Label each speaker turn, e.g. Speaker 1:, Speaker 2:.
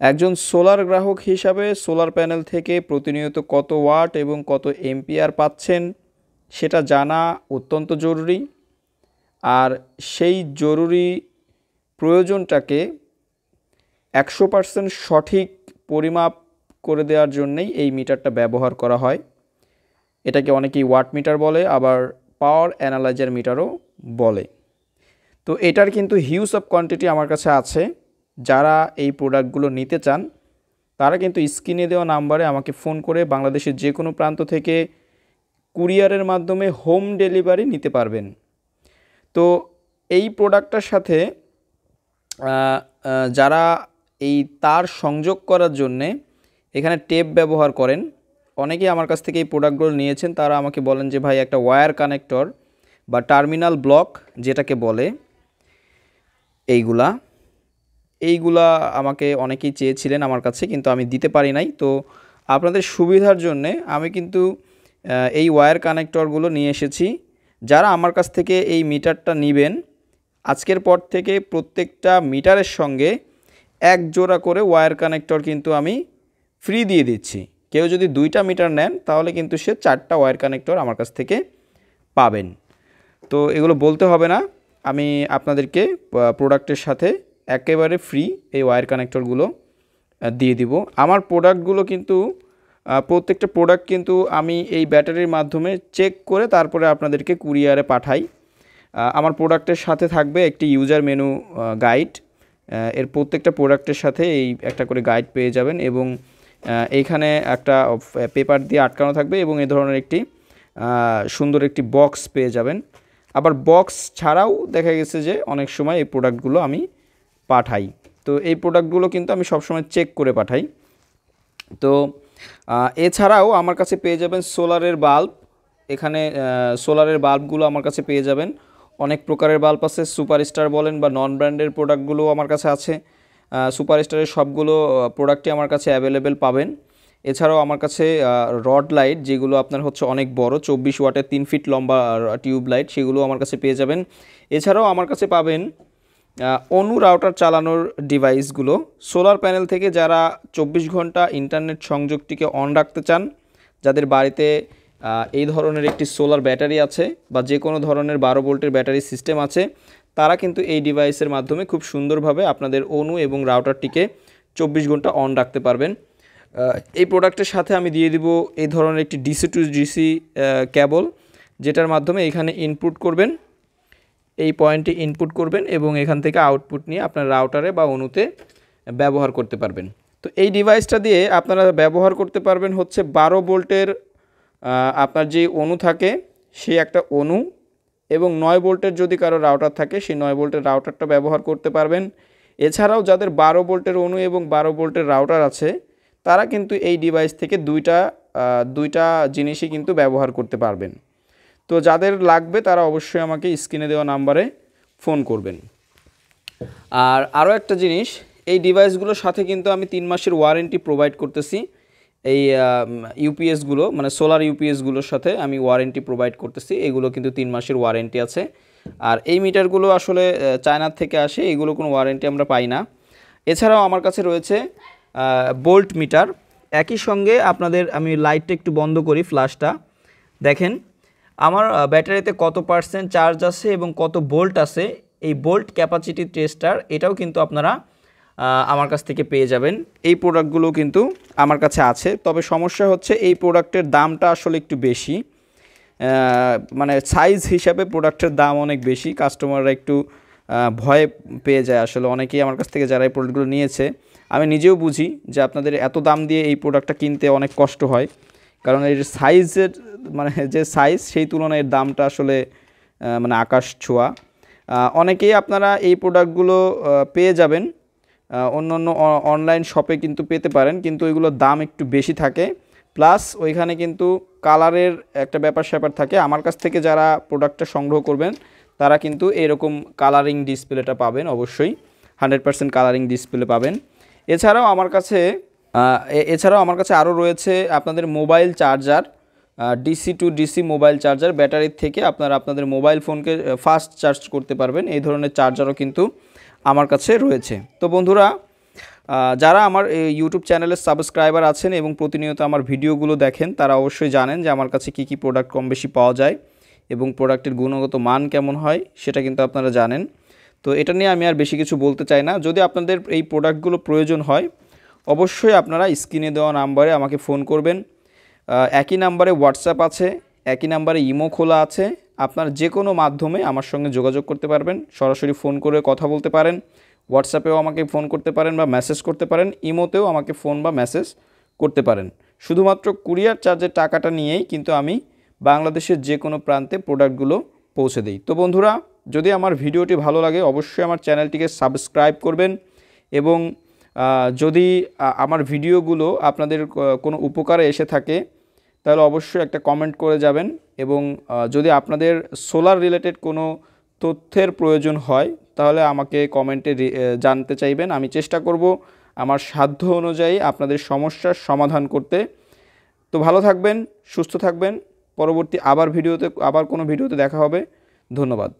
Speaker 1: একজন সোলার গ্রাহক হিসাবে সোলার প্যানেল থেকে প্রতিনিয়ত কত ওয়াট এবং কত এম্পিয়ার পাচ্ছেন সেটা জানা অত্যন্ত জরুরি। আর সেই জরুরি প্রয়োজনটাকে 100% সঠিক পরিমাপ করে দেওয়ার জন্যই এই মিটারটা ব্যবহার করা হয়। এটাকে অনেকেই ওয়াট মিটার বলে, আবার পাওয়ার অ্যানালাইজার মিটারও বলে। তো এটার কিন্তু হিউজ অফ কোয়ান্টিটি আমার কাছে আছে। যারা এই প্রোডাক্টগুলো নিতে চান তারা কিন্তু স্ক্রিনে দেওয়া নাম্বারে আমাকে ফোন করে বাংলাদেশের যে কোনো প্রান্ত থেকে কুরিয়ারের মাধ্যমে হোম ডেলিভারি নিতে পারবেন। তো এই প্রোডাক্টটার সাথে যারা এই তার সংযোগ করার জন্যে এখানে টেপ ব্যবহার করেন, অনেকেই আমার কাছ থেকে এই প্রোডাক্টগুলো নিয়েছেন। তারা আমাকে বলেন যে ভাই একটা ওয়্যার কানেক্টর বা টার্মিনাল ব্লক যেটাকে বলে, এইগুলা আমাকে অনেকেই চেয়েছিলেন আমার কাছে, কিন্তু আমি দিতে পারি নাই। তো আপনাদের সুবিধার জন্যে আমি কিন্তু এই ওয়্যার কানেক্টরগুলো নিয়ে এসেছি। যারা আমার কাছ থেকে এই মিটারটা নেবেন, আজকের পর থেকে প্রত্যেকটা মিটারের সঙ্গে এক জোড়া করে ওয়্যার কানেক্টর কিন্তু আমি ফ্রি দিয়ে দিচ্ছি। কেউ যদি 2টা মিটার নেন তাহলে কিন্তু সে 4টা ওয়্যার কানেক্টর আমার কাছ থেকে পাবেন। তো এগুলো বলতে হবে না, আমি আপনাদেরকে প্রোডাক্টের সাথে একেবারে ফ্রি এই ওয়্যার কানেক্টরগুলো দিয়ে দিব। আমার প্রোডাক্টগুলো কিন্তু প্রত্যেকটা প্রোডাক্ট কিন্তু আমি এই ব্যাটারির মাধ্যমে চেক করে তারপরে আপনাদেরকে কুরিয়ারে পাঠাই। আমার প্রোডাক্টের সাথে থাকবে একটি ইউজার মেনু গাইড। এর প্রত্যেকটা প্রোডাক্টের সাথে এই একটা করে গাইড পেয়ে যাবেন, এবং এইখানে একটা পেপার দিয়ে আটকানো থাকবে, এবং এই ধরনের একটি সুন্দর একটি বক্স পেয়ে যাবেন। আবার বক্স ছাড়াও দেখা গেছে যে অনেক সময় এই প্রোডাক্টগুলো আমি পাঠাই। তো এই প্রোডাক্টগুলো কিন্তু আমি সবসময় চেক করে পাঠাই। তো এছাড়াও আমার কাছে পেয়ে যাবেন সোলারের বাল্ব। এখানে সোলারের বাল্বগুলো আমার কাছে পেয়ে যাবেন। অনেক প্রকারের বাল্ব আছে, সুপারস্টার বলেন বা নন ব্র্যান্ডের প্রোডাক্টগুলো আমার কাছে আছে। সুপারস্টারের সবগুলো প্রোডাক্টই আমার কাছে অ্যাভেলেবেল পাবেন। এছাড়াও আমার কাছে রড লাইট, যেগুলো আপনার হচ্ছে অনেক বড় 24 ওয়াটের 3 ফিট লম্বা টিউব লাইট, সেগুলো আমার কাছে পেয়ে যাবেন। এছাড়াও আমার কাছে পাবেন অনু রাউটার চালানোর ডিভাইসগুলো। সোলার প্যানেল থেকে যারা 24 ঘন্টা ইন্টারনেট সংযোগটিকে অন রাখতে চান, যাদের বাড়িতে এই ধরনের একটি সোলার ব্যাটারি আছে বা যে কোনো ধরনের 12 ভোল্টের ব্যাটারি সিস্টেম আছে, তারা কিন্তু এই ডিভাইসের মাধ্যমে খুব সুন্দরভাবে আপনাদের অনু এবং রাউটারটিকে 24 ঘন্টা অন রাখতে পারবেন। এই প্রোডাক্টের সাথে আমি দিয়ে দিব এই ধরনের একটি ডিসি টু ডিসি কেবল, যেটার মাধ্যমে এখানে ইনপুট করবেন, এই পয়েন্টে ইনপুট করবেন এবং এখান থেকে আউটপুট নিয়ে আপনার রাউটারে বা অনুতে ব্যবহার করতে পারবেন। তো এই ডিভাইসটা দিয়ে আপনারা ব্যবহার করতে পারবেন হচ্ছে 12 ভোল্টের আপনার যে অনু থাকে সেই একটা অনু, এবং 9 ভোল্টের যদি কারো রাউটার থাকে সেই 9 ভোল্টের রাউটারটা ব্যবহার করতে পারবেন। এছাড়াও যাদের 12 ভোল্টের অনু এবং 12 ভোল্টের রাউটার আছে, তারা কিন্তু এই ডিভাইস থেকে দুইটা জিনিসই কিন্তু ব্যবহার করতে পারবেন। তো যাদের লাগবে তারা অবশ্যই আমাকে স্ক্রিনে দেওয়া নাম্বারে ফোন করবেন। আর আরও একটা জিনিস, এই ডিভাইসগুলোর সাথে কিন্তু আমি 3 মাসের ওয়ারেন্টি প্রোভাইড করতেছি। এই ইউপিএসগুলো মানে সোলার ইউপিএসগুলোর সাথে আমি ওয়ারেন্টি প্রোভাইড করতেছি। এগুলো কিন্তু 3 মাসের ওয়ারেন্টি আছে। আর এই মিটারগুলো আসলে চায়নার থেকে আসে, এগুলো কোনো ওয়ারেন্টি আমরা পাই না। এছাড়াও আমার কাছে রয়েছে বোল্ট মিটার। একই সঙ্গে আপনাদের আমি লাইটটা একটু বন্ধ করি, ফ্ল্যাশটা দেখেন আমার ব্যাটারিতে কত % চার্জ আছে এবং কত ভোল্ট আছে, এই ভোল্ট ক্যাপাসিটি টেস্টার, এটাও কিন্তু আপনারা আমার কাছ থেকে পেয়ে যাবেন। এই প্রোডাক্টগুলো কিন্তু আমার কাছে আছে, তবে সমস্যা হচ্ছে এই প্রোডাক্টের দামটা আসলে একটু বেশি, মানে সাইজ হিসাবে প্রোডাক্টের দাম অনেক বেশি। কাস্টমাররা একটু ভয় পেয়ে যায় আসলে, অনেকেই আমার কাছ থেকে যারা এই প্রোডাক্টগুলো নিয়েছে, আমি নিজেও বুঝি যে আপনাদের এত দাম দিয়ে এই প্রোডাক্টটা কিনতে অনেক কষ্ট হয়, কারণ এর সাইজের মানে যে সাইজ সেই তুলনায় এর দামটা আসলে মানে আকাশ ছোঁয়া। অনেকেই আপনারা এই প্রোডাক্টগুলো পেয়ে যাবেন অন্য অনলাইন শপে কিন্তু পেতে পারেন, কিন্তু ওইগুলোর দাম একটু বেশি থাকে, প্লাস ওইখানে কিন্তু কালারের একটা ব্যাপার স্যাপার থাকে। আমার কাছ থেকে যারা প্রোডাক্টটা সংগ্রহ করবেন তারা কিন্তু এরকম কালারিং ডিসপ্লেটা পাবেন, অবশ্যই 100% কালারিং ডিসপ্লে পাবেন। এছাড়াও আমার কাছে আরও রয়েছে আপনাদের mobile charger, DC two DC mobile charger. ব্যাটারির থেকে আপনারা আপনাদের মোবাইল ফোনকে ফাস্ট চার্জ করতে পারবেন, এই ধরনের চার্জারও কিন্তু আমার কাছে রয়েছে। তো বন্ধুরা, যারা আমার ইউটিউব চ্যানেলের সাবস্ক্রাইবার আছেন এবং প্রতিনিয়ত আমার ভিডিওগুলো দেখেন তারা অবশ্যই জানেন যে আমার কাছে কী প্রোডাক্ট কম বেশি পাওয়া যায় এবং প্রোডাক্টের গুণগত মান কেমন হয় সেটা কিন্তু আপনারা জানেন। তো এটা নিয়ে আমি আর বেশি কিছু বলতে চাই না। যদি আপনাদের এই প্রোডাক্টগুলো প্রয়োজন হয় অবশ্যই আপনারা স্ক্রিনে দেওয়া নাম্বারে আমাকে ফোন করবেন। একই নাম্বারে হোয়াটসঅ্যাপ আছে, একই নাম্বারে ইমো খোলা আছে। আপনার যে কোনো মাধ্যমে আমার সঙ্গে যোগাযোগ করতে পারবেন, সরাসরি ফোন করে কথা বলতে পারেন, হোয়াটসঅ্যাপেও আমাকে ফোন করতে পারেন বা মেসেজ করতে পারেন, ইমোতেও আমাকে ফোন বা মেসেজ করতে পারেন। শুধুমাত্র কুরিয়ার চার্জের টাকাটা নিয়েই কিন্তু আমি বাংলাদেশের যে কোনো প্রান্তে প্রোডাক্টগুলো পৌঁছে দিই। তো বন্ধুরা, যদি আমার ভিডিওটি ভালো লাগে অবশ্যই আমার চ্যানেলটিকে সাবস্ক্রাইব করবেন এবং যদি আমার ভিডিওগুলো আপনাদের কোনো উপকারে এসে থাকে তাহলে অবশ্যই একটা কমেন্ট করে যাবেন এবং যদি আপনাদের সোলার রিলেটেড কোনো তথ্যের প্রয়োজন হয় তাহলে আমাকে কমেন্টে জানতে চাইবেন। আমি চেষ্টা করব আমার সাধ্য অনুযায়ী আপনাদের সমস্যার সমাধান করতে। তো ভালো থাকবেন, সুস্থ থাকবেন। পরবর্তী আবার কোনো ভিডিওতে দেখা হবে। ধন্যবাদ।